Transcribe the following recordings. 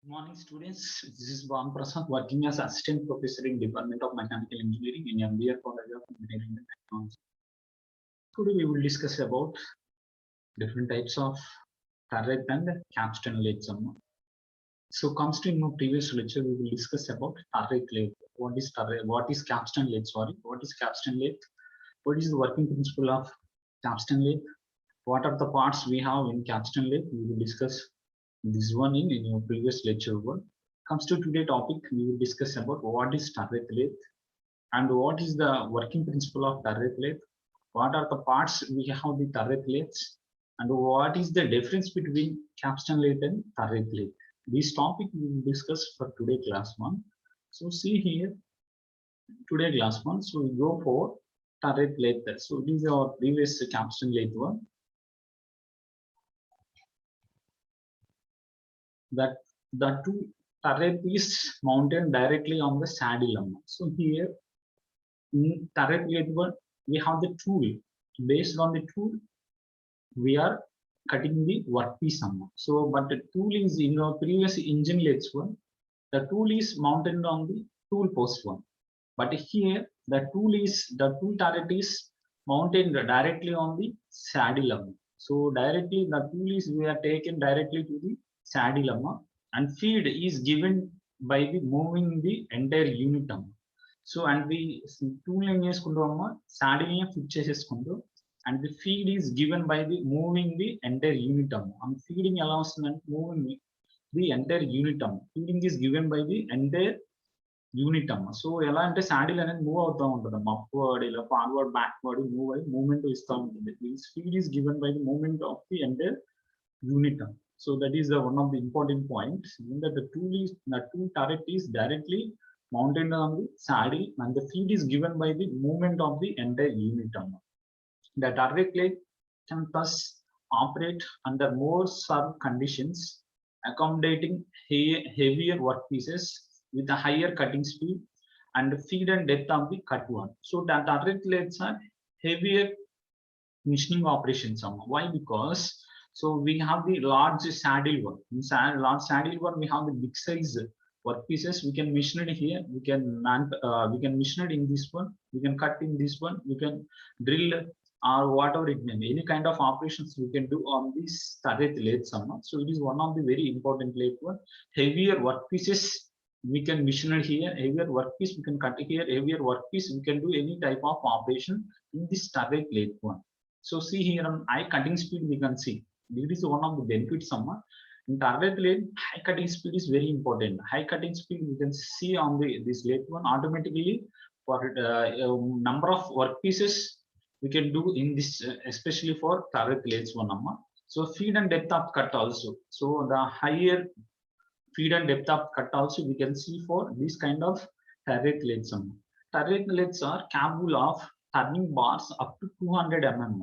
Good morning, students. This is Bhan Prasad, working as Assistant Professor in Department of Mechanical Engineering in MBA College of Engineering and Technology. Today we will discuss about different types of turret and capstan lathe. So, comes to in our previous lecture, we will discuss about turret lathe. What is turret? What is capstan lathe? Sorry, what is capstan lathe? What is the working principle of capstan lathe? What are the parts we have in capstan lathe? We will discuss this one in your previous lecture one. Comes to today topic, we will discuss about what is turret lathe and what is the working principle of turret lathe. What are the parts we have the turret lathes and what is the difference between capstan lathe and turret lathe. This topic we will discuss for today class one. So see here today class one. So we go for turret lathe. So this is our previous capstan lathe one. That the two turret is mounted directly on the saddle. So here in turret lathe we have the tool. Based on the tool, we are cutting the workpiece. So, but the tool is in our previous engine lathe one. The tool is mounted on the tool post one. But here the tool turret is mounted directly on the saddle. So directly the tool is we are taken directly to the saddle and feed is given by the moving the entire unit. So and the tool saddle fit cheseskundu and the feed is given by the moving the entire unit. And feeding allows moving the entire unit. Feeding is given by the entire unit so ఎలా అంటే saddle అనేది move అవుతూ ఉంటుంది upward ఇలా forward backward move అయ్యి movement ఇస్తూ ఉంటుంది speed is given by the movement of the entire unit so that is the one of the important points that the tool turret is directly mounted on the saddle and the feed is given by the movement of the entire unit. The turret lathe can thus operate under more serve conditions, accommodating heavier workpieces with a higher cutting speed and feed and depth of the cut one. So the turret lathes are heavier machining operations. Why? Because so we have the large saddle one. In large saddle one, we have the big size workpieces. We can machine it here. We can machine it in this one. We can cut in this one. We can drill or whatever it may be. Any kind of operations we can do on this turret lathe. So it is one of the very important lathe one. Heavier workpieces we can machine it here, heavier workpiece we can cut it here, heavier workpiece we can do any type of operation in this turret lathe one. So see here on high cutting speed we can see this is one of the benefits. In turret lathe high cutting speed is very important. High cutting speed we can see on this lathe one automatically for number of workpieces we can do in this especially for turret lathes one. So feed and depth of cut also. So the higher feed and depth of cut also we can see for this kind of turret lathes. Turret lathes are capable of turning bars up to 200 mm.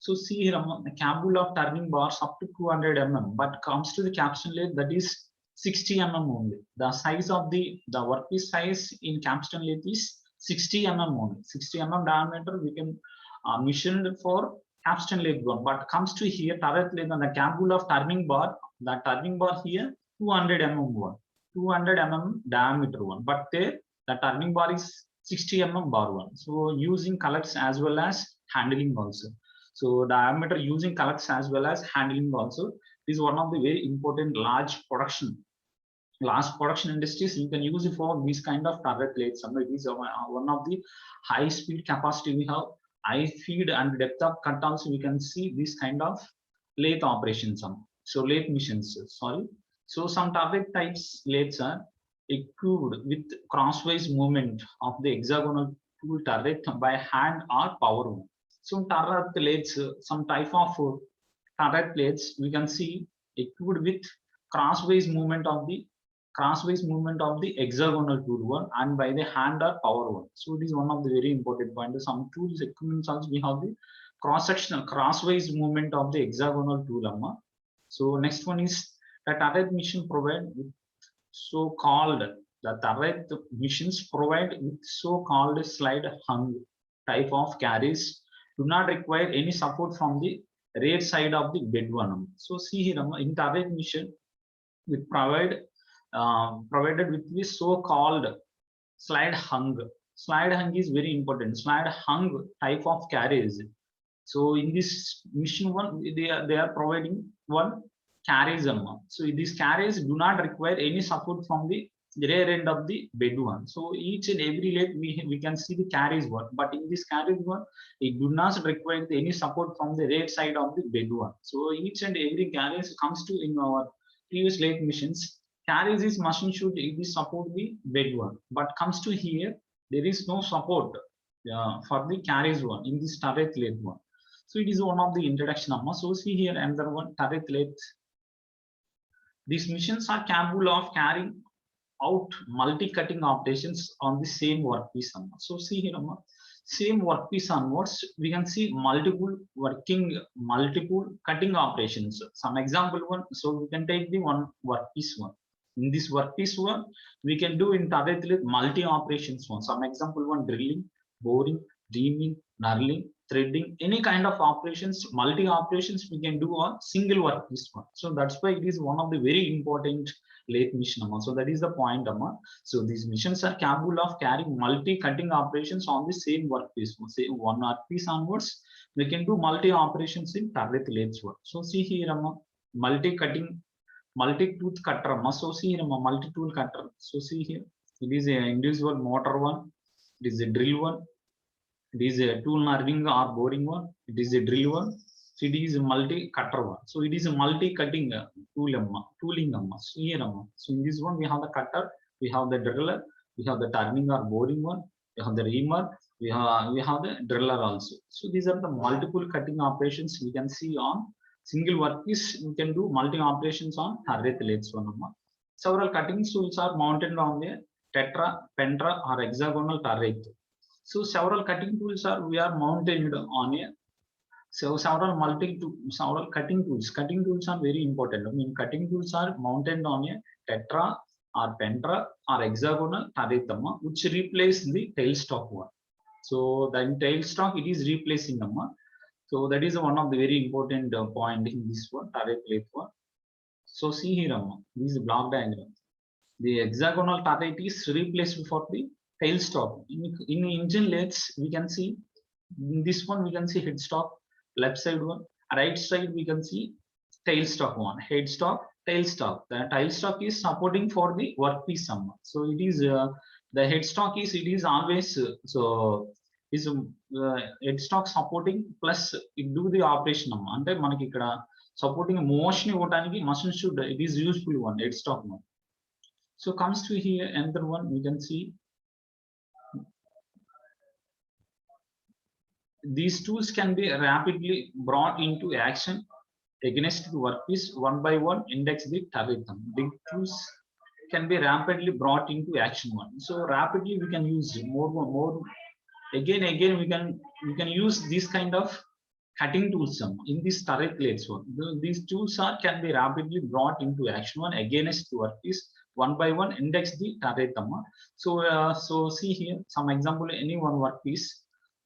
So see here the capable of turning bars up to 200 mm, but comes to the capstan lathe that is 60 mm only. The size of the workpiece size in capstan lathe is 60 mm only. 60 mm diameter we can machine for capstan lathe one, but comes to here turret lathe and the capable of turning bar, the turning bar here 200 mm one, 200 mm diameter one, but there the turning bar is 60 mm bar one. So using collects as well as handling also. So diameter using collects as well as handling also is one of the very important large production industries. You can use it for these kind of turret lathes. It is one of the high speed capacity we have, high feed and depth of cut also we can see this kind of lathe operations. So lathe machines, sorry. So some turret types lathes are equipped with crosswise movement of the hexagonal tool turret by hand or power. So turret lathes, some type of turret lathes we can see equipped with crosswise movement of the hexagonal tool one and by the hand or power one. So this is one of the very important points. Some tools equipment also we have the cross-sectional crosswise movement of the hexagonal tool. So next one is the turret machine provide with so-called the turret machines provide with so-called slide hung type of carriage do not require any support from the rear side of the bed one. So see here in turret machine we provide provided with the so-called slide hung. Slide hung is very important. Slide hung type of carriage. So in this mission one, they are providing one carriage. So these carriages do not require any support from the rear end of the bed one. So each and every leg we can see the carriage one, but in this carriage one, it do not require any support from the rear side of the bed one. So each and every carriage comes to in our previous leg missions. Carriage is machine should support the bed one, but comes to here there is no support for the carriage one in this turret leg one. So it is one of the introduction. So see here another one turret leg. These missions are capable of carrying out multi-cutting operations on the same workpiece. So see here, same workpiece onwards, we can see multiple cutting operations. Some example one, so we can take the one workpiece one. In this workpiece one, we can do in turret multi operations one. Some example one, drilling, boring, reaming, knurling, threading, any kind of operations, multi operations we can do on single workpiece one. So that's why it is one of the very important lathe mission. So that is the point. So these missions are capable of carrying multi cutting operations on the same workpiece. Say one workpiece onwards, we can do multi operations in turret lathes one. So see here, multi cutting, multi tooth cutter. So see here, multi tool cutter. So see here, it is an individual motor one, it is a drill one, it is a tool knurling or boring one, it is a drill one. So it is a multi cutter one. So it is a multi cutting tooling. So here, so in this one we have the cutter, we have the driller, we have the turning or boring one, we have the reamer, we have the driller also. So these are the multiple cutting operations we can see on single workpiece. We can do multi operations on turret lathes one. Several cutting tools are mounted on the tetra, pentra or hexagonal turret. So several cutting tools we are mounted on a. So several cutting tools. Cutting tools are very important. I mean, cutting tools are mounted on a tetra or pentra or hexagonal turret, which replace the tailstock one. So the tailstock it is replacing them. So that is one of the very important point in this one turret lathe one. So see here, this is block diagram. The hexagonal turret is replaced for the tailstock. In engine lathes, we can see in this one we can see headstock. Left side one, right side we can see tailstock one, headstock, tailstock. The tailstock is supporting for the workpiece somewhat. So it is the headstock is always is headstock supporting plus it do the operation ante manaki ikkada supporting motion ivadaniki machine should it is useful one headstock one. So comes to here another one we can see. These tools can be rapidly brought into action against the workpiece one by one, index the turret. Big tools can be rapidly brought into action one. So rapidly we can use more. Again we can use this kind of cutting tools in this turret lathes one. These tools can be rapidly brought into action one against the workpiece one by one, index the turret. So see here some example any one workpiece.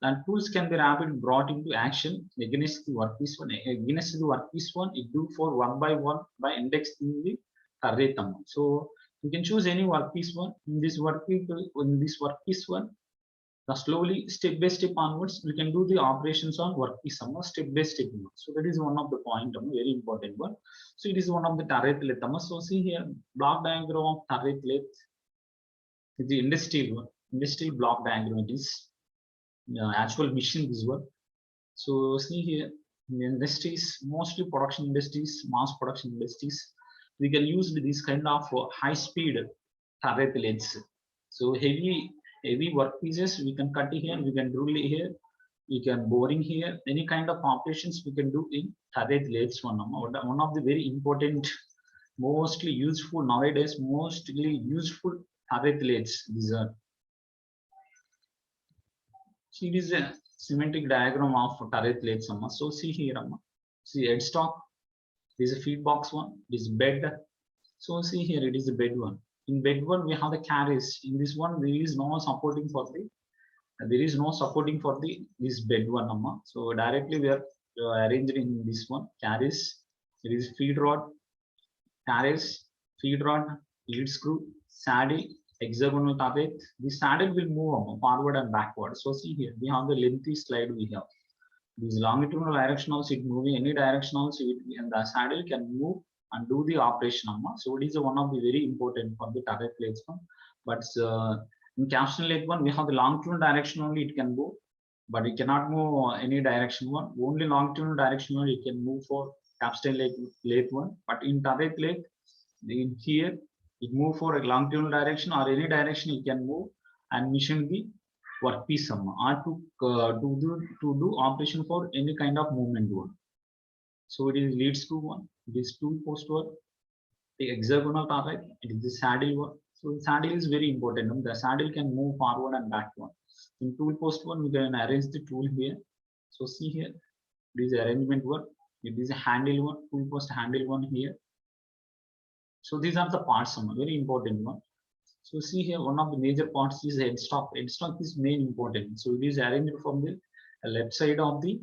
And tools can be rapidly brought into action against the workpiece one. Against the workpiece one, it do for one by one by indexing the turret. So you can choose any workpiece one. In this workpiece one, slowly step by step onwards, we can do the operations on workpiece step by step. So that is one of the point, very important one. So it is one of the turret lathe. So see here block diagram of turret lathe. The industrial block diagram it is. Actual mission visual. So see here in the industries, mostly production industries, mass production industries, we can use this kind of high speed turret lathes. So heavy workpieces we can cut here, we can drill here, we can boring here, any kind of operations we can do in turret lathes one of the very important, mostly useful nowadays, mostly useful turret lathes. These are. So it is a symmetric diagram of turret lathes. So see here, see headstock. This is a feed box one. This is bed. So see here, it is the bed one. In bed one, we have the carriage. In this one, there is no supporting for the this bed one. So directly we are arranged in this one carriage. There is feed rod, carriage, feed rod, lead screw, saddle, hexagonal turret. The saddle will move forward and backward. So see here, we have the lengthy slide we have. This longitudinal direction also, it moving any direction also, and the saddle can move and do the operation. So it is one of the very important for the turret plates one. But in capstan lathe one, we have the longitudinal direction only it can move, but it cannot move any direction one. Only longitudinal direction only it can move for capstan lathe one. But in turret lathe, in here, it move for a longitudinal direction or any direction it can move and mission the workpiece or to do operation for any kind of movement one. So it is lead screw one, it is tool post one, the hexagonal turret, it is the saddle one. So the saddle is very important. The saddle can move forward and backward. In tool post one, we can arrange the tool here. So see here, this arrangement one, it is a handle one, tool post handle one here. So these are the parts, very important one. So see here, one of the major parts is headstock. Headstock is main important. So it is arranged from the left side of the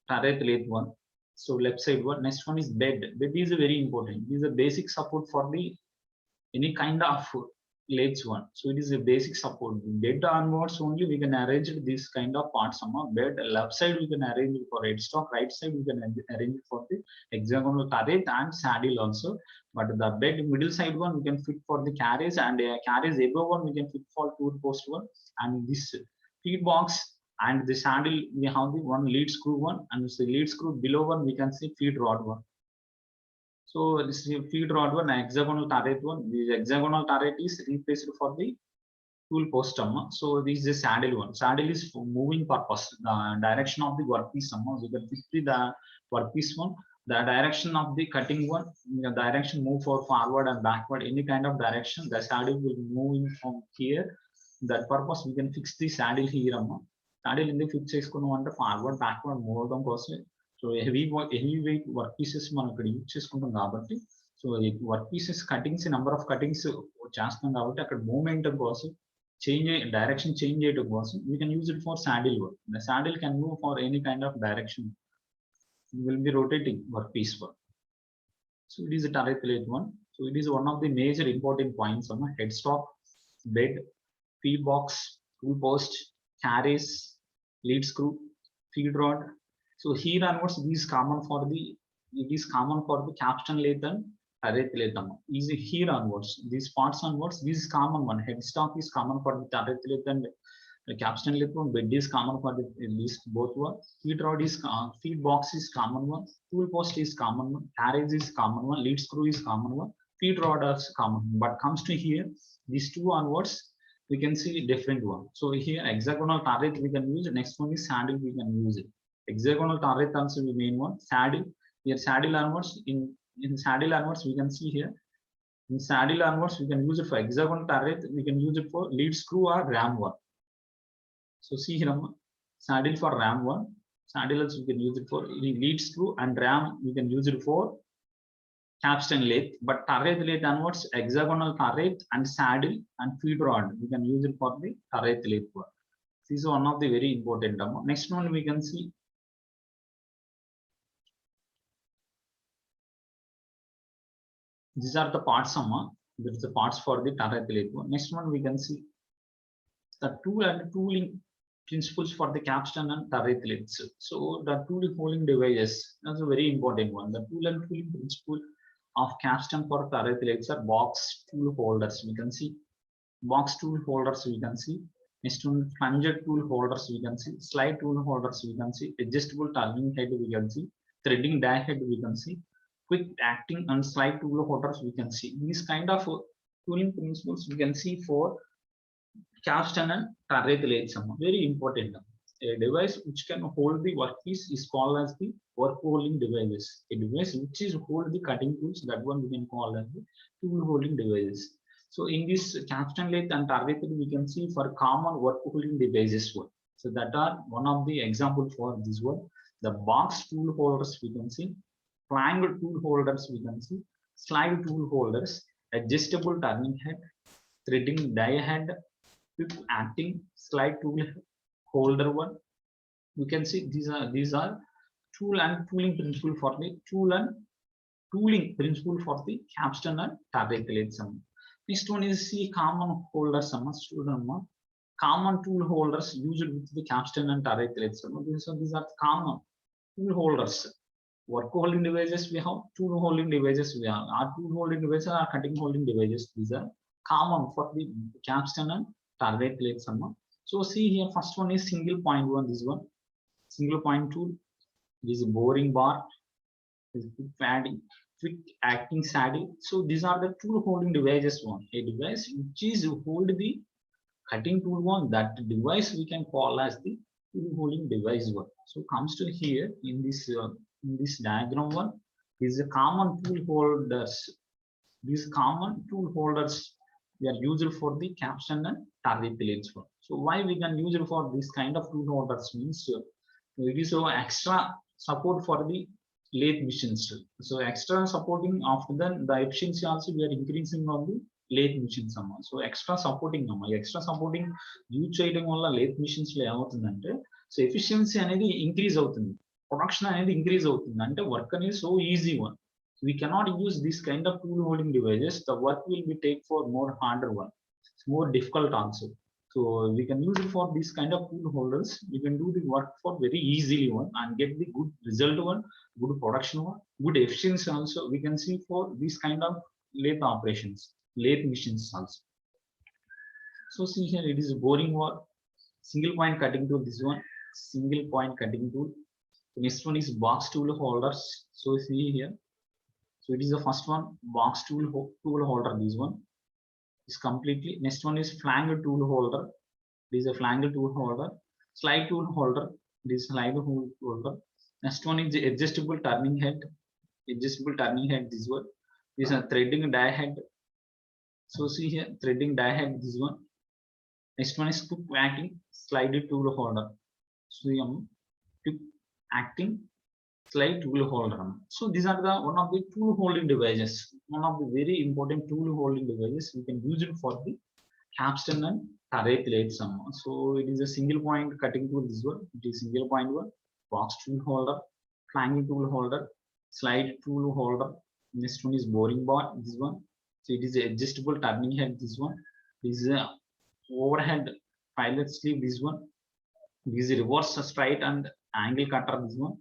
turret lathe one. So left side one. Next one is bed. Bed is very important. It is a basic support for the any kind of lathes one. So it is a basic support. Bed onwards only we can arrange this kind of parts. Bed left side we can arrange for headstock. Right side we can arrange for the hexagonal turret and saddle also. But the bed middle side one we can fit for the carriage, and carriage above one we can fit for tool post one. And this feed box and the saddle we have the one lead screw one, and the lead screw below one we can see feed rod one. So this feed rod one, hexagonal turret one. The hexagonal turret is replaced for the tool post. So this is a saddle one. Saddle is for moving purpose. The direction of the workpiece. So you can see the workpiece one. The direction of the cutting one, the direction move for forward and backward, any kind of direction. The saddle will move from here. That purpose we can fix the saddle here. Saddle in the fix చేసుకున్నాం forward, backward move them person. So heavy weight work pieces మనం ఇక్కడ use చేసుకుంటాం కాబట్టి, so work pieces cuttings number of cuttings చేస్తాం కాబట్టి అక్కడ movement కోసం change direction change చేయడం కోసం we can use it for saddle work. The saddle can move for any kind of direction. It will be rotating work piece work. So it is a turret lathe one. So it is one of the major important points on headstock, bed, feed box, tool post, carriage, lead screw, feed rod. So here onwards, it is common for the capstan lathe and turret lathe. Is here onwards, these parts onwards, this is common one. Headstock is common for the turret lathe and the capstan lathe one. Bed is common for the these both one. Feed rod is feed box is common one. Tool post is common one. Carriage is common one. Lead screw is common one. Feed rod is common. But comes to here, these two onwards, we can see different one. So here hexagonal turret we can use. Next one is saddle we can use it. Hexagonal turret also the main one. Saddle here, saddle onwards, in saddle onwards we can see here, in saddle onwards we can use it for hexagonal turret, we can use it for lead screw or ram one. So see here, saddle for ram one, saddle also we can use it for lead screw, and ram we can use it for capstan lathe. But turret lathe onwards, hexagonal turret and saddle and feed rod we can use it for the turret lathe work. This is one of the very important. Next one we can see, these are the parts. There is the parts for the turret lathe one. Next one we can see the tool and tooling principles for the capstan and turret lathes. So the tool holding devices, that's a very important one. The tool and tooling principle of capstan for turret lathes are box tool holders. We can see box tool holders. We can see next one, plunger tool holders. We can see slide tool holders. We can see adjustable turning head. We can see threading die head. We can see quick acting and slide tool holders. We can see these kind of tooling principles we can see for capstan and turret lathes. Very important. A device which can hold the workpiece is called as the work holding devices. A device which is hold the cutting tools, that one we can call as the tool holding devices. So in this capstan lathe and turret we can see for common work holding devices one. So that are one of the example for this one. The box tool holders we can see, flange tool holders we can see, slide tool holders, adjustable turning head, threading die head, quick acting slide tool holder one. We can see these are tool and tooling principle for the tool and tooling principle for the capstan and turret lathe sum. Next one is the common holder sum. Common tool holders used with the capstan and turret lathe sum. So these are common tool holders. Work holding devices we have, tool holding devices we have. Our tool holding devices are cutting holding devices. These are common for the capstan and turret lathe sum. So see here, first one is single point one. This one, single point tool. This is boring bar. This is quick acting saddle. So these are the tool holding devices. One, a device which is hold the cutting tool one. That device we can call as the tool holding device one. So comes to here in this diagram one. This is a common tool holders. These common tool holders we are used for the capstan and turret lathes one. So why we can use it for this kind of tool holders means it is so extra support for the lathe machines. So extra supporting after then the efficiency also we are increasing on the lathe machines. So extra supporting use చేయడం వల్ల lathe machines లో ఏమవుతుందంటే so efficiency అనేది increase అవుతుంది, production అనేది increase అవుతుంది, అంటే work అనేది so easy one. We cannot use this kind of tool holding devices. The work will be take for more harder one. It's more difficult also. So we can use it for this kind of tool holders. We can do the work for very easily one and get the good result one, good production one, good efficiency also. We can see for this kind of lathe operations, lathe machines also. So see here, it is a boring work. Single point cutting tool. This one, single point cutting tool. The next one is box tool holders. So see here. So it is the first one, box tool holder. This one is completely. Next one is flange tool holder. This is a flange tool holder. Slide tool holder. This slide tool holder. Next one is the adjustable turning head. Adjustable turning head. This one. This is a threading die head. So see here, threading die head. This one. Next one is quick acting slide tool holder. So quick acting slide tool holder. So these are the one of the tool holding devices, one of the very important tool holding devices. We can use it for the capstan and turret lathe sum. So it is a single point cutting tool. This one, it is single point one, box tool holder, flange tool holder, slide tool holder. Next one is boring bar. This one, so it is a adjustable turning head. This one, this is a overhead pilot sleeve. This one, this is a reverse straight and angle cutter. This one.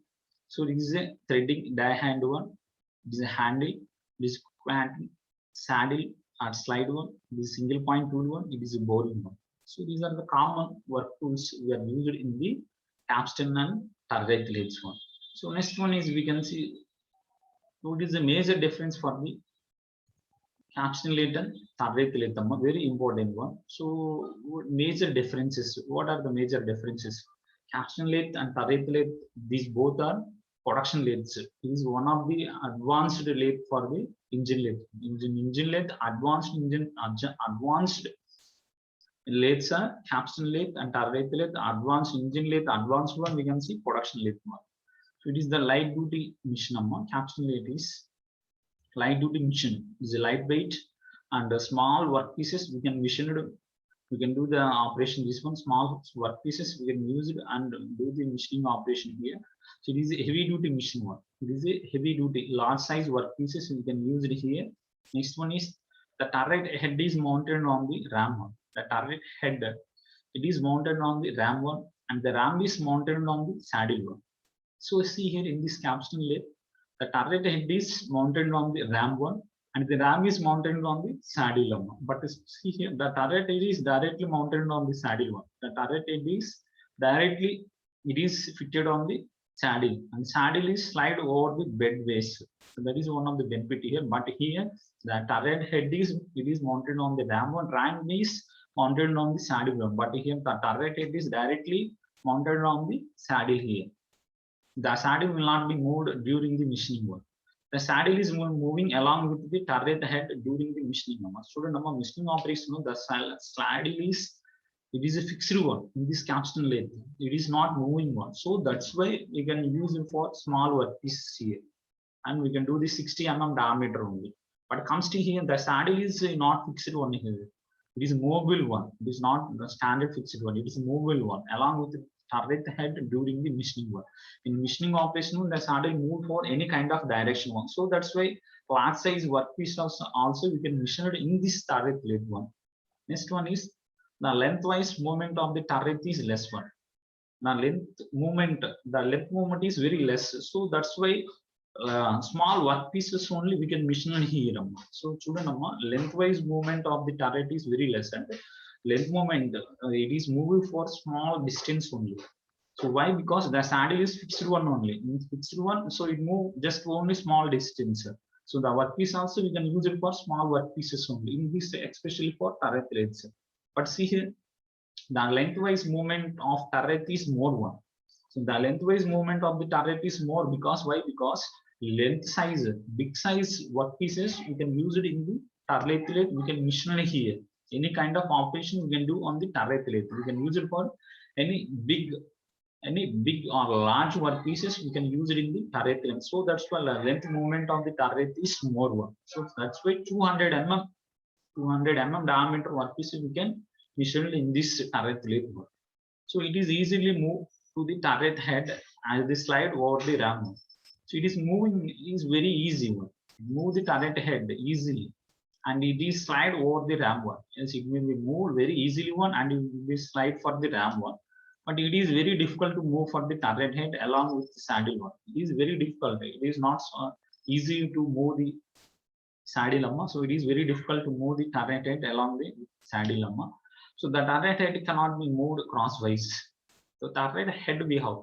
So this is a threading die hand one. This is a handle. This saddle and slide one. This single point tool one. It is a boring one. So these are the common work tools we are used in the capstan and turret lathes one. So next one is we can see what is the major difference for the capstan lathe and turret lathe. Very important one. So major differences. What are the major differences? Capstan lathe and turret lathe, these both are production lathes. It is one of the advanced lathe for the engine lathe. Engine lathe, advanced lathes are capstan lathe and turret lathe. Advanced engine lathe, advanced one we can see production lathe one. So it is the light duty machine. Capstan lathe is light duty machine. Is a lightweight and small work pieces we can machine it. We can do the operation. This one small work pieces we can use it and do the machining operation here. So it is a heavy duty machine one. It is a heavy duty large size work pieces we can use it here. Next one is the turret head is mounted on the ram one. The turret head it is mounted on the ram one and the ram is mounted on the saddle one. So see here in this capstan lathe, the turret head is mounted on the ram one and the ram is mounted on the saddle one. But see here, the turret head is directly mounted on the saddle one. The turret head is directly, it is fitted on the saddle and saddle is slide over the bed base. So that is one of the benefit here. But here, the turret head is, it is mounted on the ram one. Ram is mounted on the saddle one. But here, the turret head is directly mounted on the saddle here. The saddle will not be moved during the machining work. The saddle is moving along with the turret head during the machining. Student, machining operation, the saddle is, it is a fixed one in this capstan lathe. It is not moving one. So that's why we can use it for small work pieces here. And we can do the 60 mm diameter only. But comes to here, the saddle is not fixed one here. It is a mobile one. It is not the standard fixed one. It is a mobile one. Along with turret head during the missioning work. In missioning operation, the saddle move for any kind of direction one. So that's why large size workpiece also we can mission it in this turret length one. Next one is the lengthwise movement of the turret is less one. The length movement is very less. So that's why small workpieces only we can mission here. So lengthwise movement of the turret is very less, and length movement it is moving for small distance only. So why? Because the saddle is fixed one only. It's fixed one, so it move just only small distance. So the workpiece also we can use it for small workpieces only. In this, especially for turret legs. But see here, the lengthwise movement of turret is more one. So the lengthwise movement of the turret is more because why? Because length size, big size workpieces, we can use it in the turret leg. We can mission here. Any kind of operation we can do on the turret leg. We can use it for any big or large workpieces. We can use it in the turret length. So that's why the length movement of the turret is more one. So that's why 200 mm diameter workpieces we can mission in this turret leg. So it is easily moved to the turret head as the slide over the ram. So it is moving is very easy one. Move the turret head easily, and it is slide over the ram one. Yes, it will be moved very easily one, and it will be slide for the ram one. But it is very difficult to move for the turret head along with the saddle one. It is very difficult. It is not easy to move the saddle lamma. So it is very difficult to move the turret head along the saddle lamma. So the turret head cannot be moved crosswise. So turret head we have.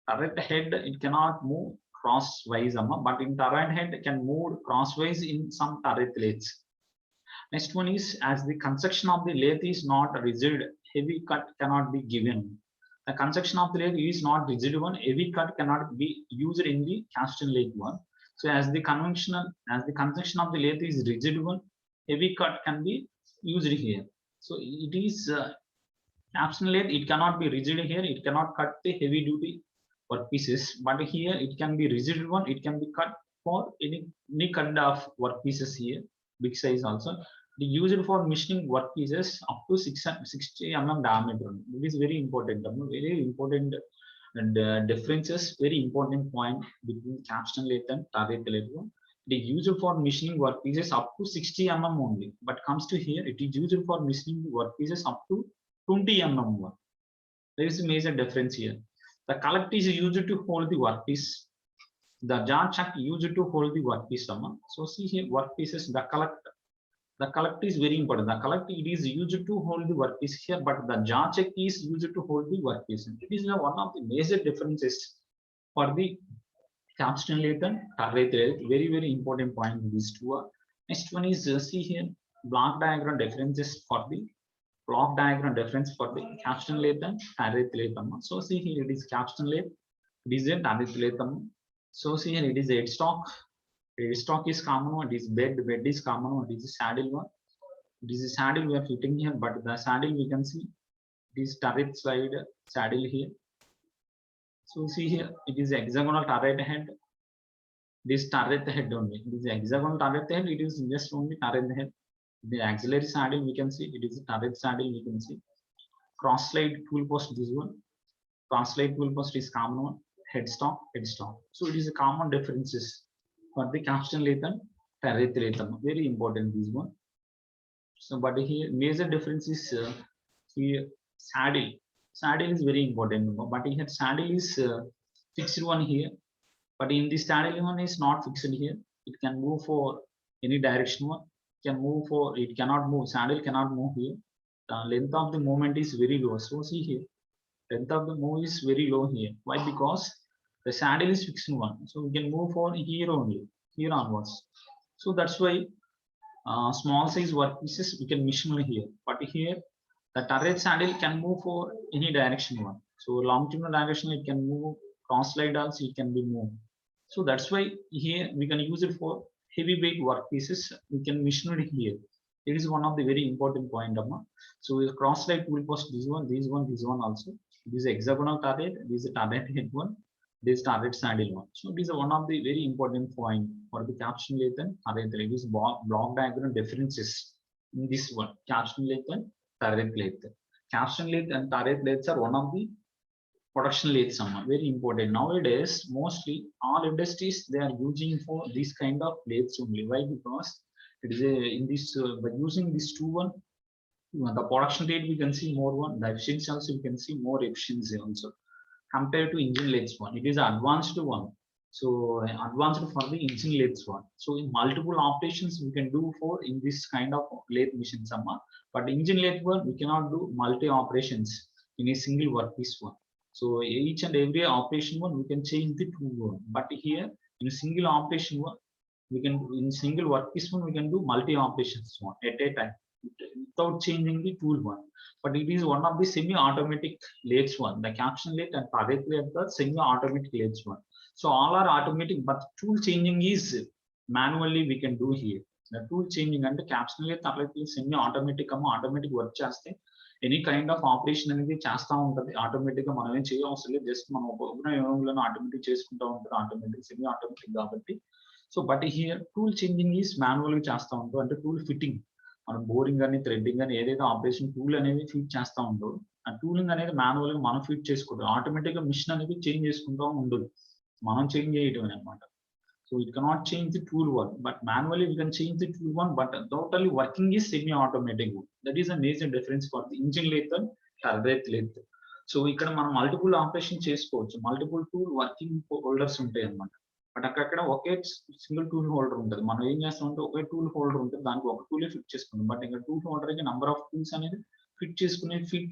Turret head it cannot move crosswise, but in turret head it can move crosswise in some turret lathes. Next one is as the construction of the lathe is not rigid, heavy cut cannot be given. The construction of the lathe is not rigid one, heavy cut cannot be used in the casting lathe one. So as the construction of the lathe is rigid one, heavy cut can be used here. So it is capstan lathe, it cannot be rigid here, it cannot cut the heavy duty workpieces, but here it can be rigid one, it can be cut for any kind of workpieces here, big size also. They use it for machining workpieces up to 60 mm diameter. It is very important, very important differences, very important point between capstan lathe and turret lathe. They use it for machining workpieces up to 60 mm only, but comes to here, it is used for machining workpieces up to 20 mm. There is a major difference here. The collector is used to hold the workpiece. The jaw chuck used to hold the workpiece. So see here, workpieces, the collector. The collector is very important. The collector it is used to hold the workpiece here, but the jaw chuck is used to hold the workpiece. It is one of the major differences for the capstan lathe and turret lathe. Very, very important point in these two. Next one is see here, block diagram differences for the block diagram difference for the capstan lathe and turret lathe. So see here, it is capstan lathe, it is a turret lathe. So see here, it is headstock. Headstock is common one, it is bed is common one, it is a saddle one. It is a saddle we are fitting here, but the saddle we can see it is turret side saddle here. So see here, it is hexagonal turret head. This turret head only. It is hexagonal turret head. It is just only turret head. The auxiliary saddle we can see. It is a turret saddle we can see. Cross slide tool post this one. Cross slide tool post is common one. Headstock. So it is a common differences for the capstan lathe and turret lathe. Very important this one. So but here major difference is here saddle. Saddle is very important, but here saddle is fixed one here. But in this saddle one is not fixed here. It can move for any direction one. It cannot move. Saddle cannot move here. The length of the movement is very low. So see here, length of the move is very low here. Why? Because the saddle is fixed one. So we can move for here only, here onwards. So that's why small size workpieces we can mission here. But here the turret saddle can move for any direction one. So longitudinal direction it can move. Cross slide also it can be moved. So that's why here we can use it for heavyweight workpieces. We can mission it here. It is one of the very important point. So the cross slide tool post this one also. This is hexagonal turret. This is a turret head one. This turret saddle one. So this is one of the very important point for the capstan lathe and turret lathe. This block diagram differences in this one. Capstan lathe and turret lathe. Capstan lathe and turret lathes are one of the production lathe summer, very important. Nowadays, mostly all industries they are using for this kind of lathes only. Why? Because it is a, in this by using this two one, the production rate we can see more one, the efficiency also we can see more efficiency also compared to engine lathes one. It is an advanced one. So advanced for the engine lathes one. So in multiple operations we can do for in this kind of lathe machine summer. But engine lathe one we cannot do multi operations in a single workpiece one. So each and every operation one we can change the tool one. But here in a single operation one we can in single workpiece one we can do multi operations one at a time without changing the tool one. But it is one of the semi-automatic lathes one. The caption lathe and target lathe are semi-automatic lathes one. So all are automatic, but tool changing is manually we can do here. The tool changing and the caption lathe target lathe semi-automatic automatic work చేస్తే any kind of operation అనేది చేస్తూ ఉంటుంది automatic గా మనం ఏం చేయవసరం లేదు just మనం ఉపయోగంలో ఆటోమేటిక్ చేసుకుంటూ ఉంటుంది ఆటోమేటిక్ సెమీ ఆటోమేటిక్ కాబట్టి so but here tool changing is manual గా చేస్తూ ఉంటాం అంటే టూల్ ఫిట్టింగ్ మనం బోరింగ్ అని థ్రెడ్డింగ్ అని ఏదైతే ఆపరేషన్ టూల్ అనేది ఫీడ్ చేస్తూ ఉండదు ఆ టూలింగ్ అనేది మాన్యువల్ గా మనం ఫీడ్ చేసుకుంటాం ఆటోమేటిక్ గా మిషన్ అనేది చేంజ్ చేసుకుంటూ ఉండదు మనం చేంజ్ చేయటం అనమాట so it cannot change the tool work but manually we can change the tool one but totally working is semi automatic that is a major difference for the engine lathe and turbine lathe so ఇక్కడ మనం multiple operation చేసుకోవచ్చు multiple tool working holders ఉంటాయి అన్నమాట but అక్కడ ఒకే single tool holder ఉంటుంది మనం ఏం చేస్తామంటే ఒకే టూల్ హోల్డర్ ఉంటుంది దానికి ఒక టూలే ఫిట్ చేసుకుంటాం బట్ ఇక్కడ టూల్ హోల్డర్ కి నంబర్ ఆఫ్ టూల్స్ అనేది ఫిట్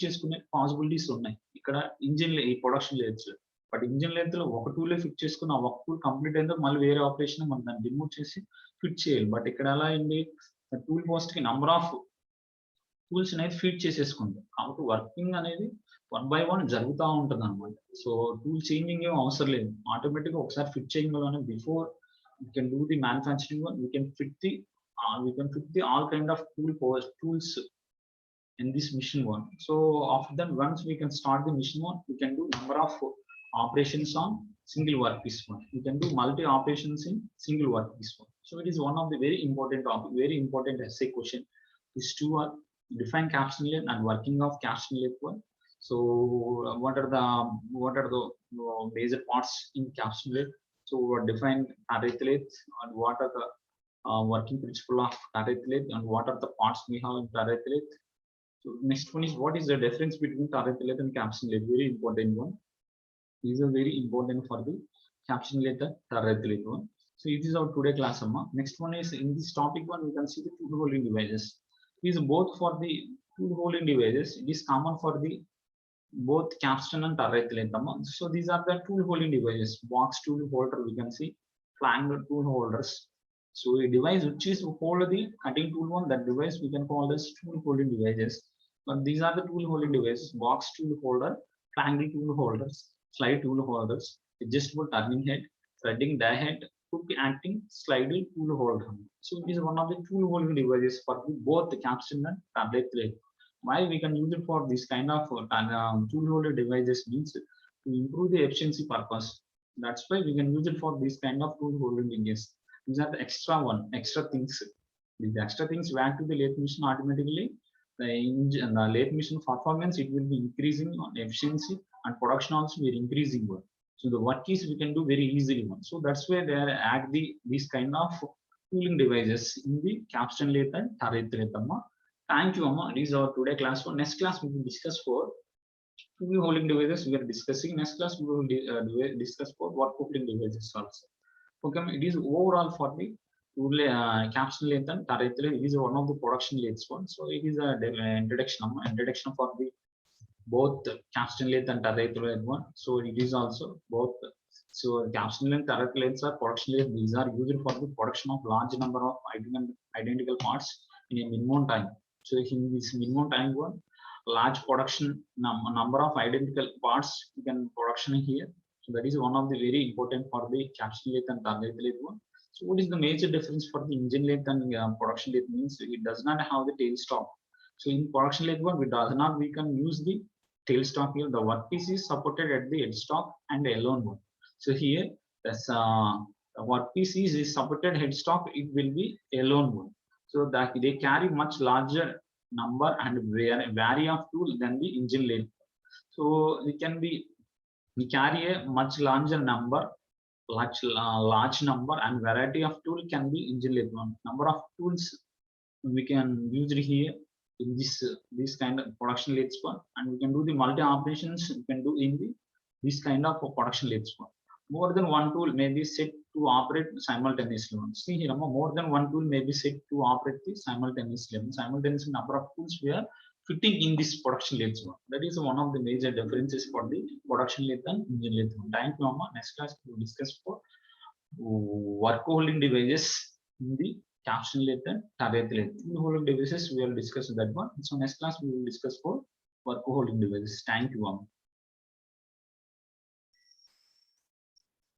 చేసుకునే పాసిబిలిటీస్ ఉన్నాయి ఇక్కడ ఇంజిన్ ఈ production let's but engine length లో ఒక టూలే ఫిట్ చేసుకుని ఆ ఒక టూల్ కంప్లీట్ అయిందో మళ్ళీ వేరే ఆపరేషన్ మనం దాన్ని రిమూవ్ చేసి ఫిట్ చేయాలి బట్ ఇక్కడ ఎలా అయింది టూల్ పోస్ట్ కి నంబర్ ఆఫ్ టూల్స్ అనేది ఫీడ్ చేసేసుకుంటాం కాబట్టి వర్కింగ్ అనేది వన్ బై వన్ జరుగుతూ ఉంటుంది అనమాట సో టూల్ చేంజింగ్ ఏం అవసరం లేదు ఆటోమేటిక్ గా ఒకసారి ఫిట్ చేయగలనే before you can do the manufacturing we can fit the all kind of tools in this mission one. So after that, once we can start the mission one, we can do number of operations on single workpiece one. We can do multi operations in single workpiece one. So it is one of the very important topic, very important essay question. These two are define caption lathe and working of caption lathe one. So what are the major parts in caption lathe? So define array lathe and what are the working principle of array lathe and what are the parts we have in array lathe. So next one is what is the difference between turret lathe and caption lathe? Very important one. These are very important for the caption lathe and turret lathe one. So it is our today class. Next one is in this topic one we can see the tool holding devices. These both for the tool holding devices. It is common for the both capstan and turret lathe. So these are the tool holding devices. Box tool holder we can see, flange tool holders. So a device which is hold the cutting tool one, that device we can call as tool holding devices. But these are the tool holding devices: box tool holder, flange tool holders, slide tool holders, adjustable turning head, threading die head, hook acting sliding tool holder. So it is one of the tool holding devices for both the capstan and tablet lathe. Why we can use it for this kind of tool holding devices means to improve the efficiency purpose. That's why we can use it for this kind of tool holding devices. These are the extra things. These extra things back to the lathe machine automatically. The lathe machine performance it will be increasing on efficiency and production also will increasing one. So the work is we can do very easily one. So that's where they are add these kind of tooling devices in the capstan lathe and turret lathe. Thank you, Amma. This is our today class. For next class we will discuss for tool holding devices. We are discussing next class we will discuss for work holding devices also. Okay, it is overall for the tool capstan lathe and turret lathe. It is one of the production lathes one. So it is a introduction for the both capstan lathe and turret lathe one. So it is also both. So capstan lathe and turret lathes are production lathe. These are used for the production of large number of identical parts in a minimum time. So in this minimum time one, large production number of identical parts you can production here. So that is one of the very important for the capstan lathe and turret lathe one. So what is the major difference for the engine lathe and production lathe means it does not have the tail stock. So in production lathe one we can use the tail stock here. The workpiece is supported at the headstock and alone one. So here the workpiece is supported headstock, it will be alone one. So that they carry much larger number and vary of tool than the engine lathe. So it can be We carry a much larger number, large number and variety of tool can be engine lathe one. Number of tools we can use it here in this kind of production lathe one, and we can do the multi operations we can do in the this kind of production lathe one. More than one tool may be set to operate simultaneously. See here, more than one tool may be set to operate the simultaneously. Simultaneous number of tools we are fitting in this production lathe one. That is one of the major differences for the production lathe and engine lathe one. Thank you, Amma. Next class we will discuss for work holding devices in the caption lathe and turret lathe. In the holding devices we will discuss that one. So next class we will discuss for work holding devices. Thank you, Amma.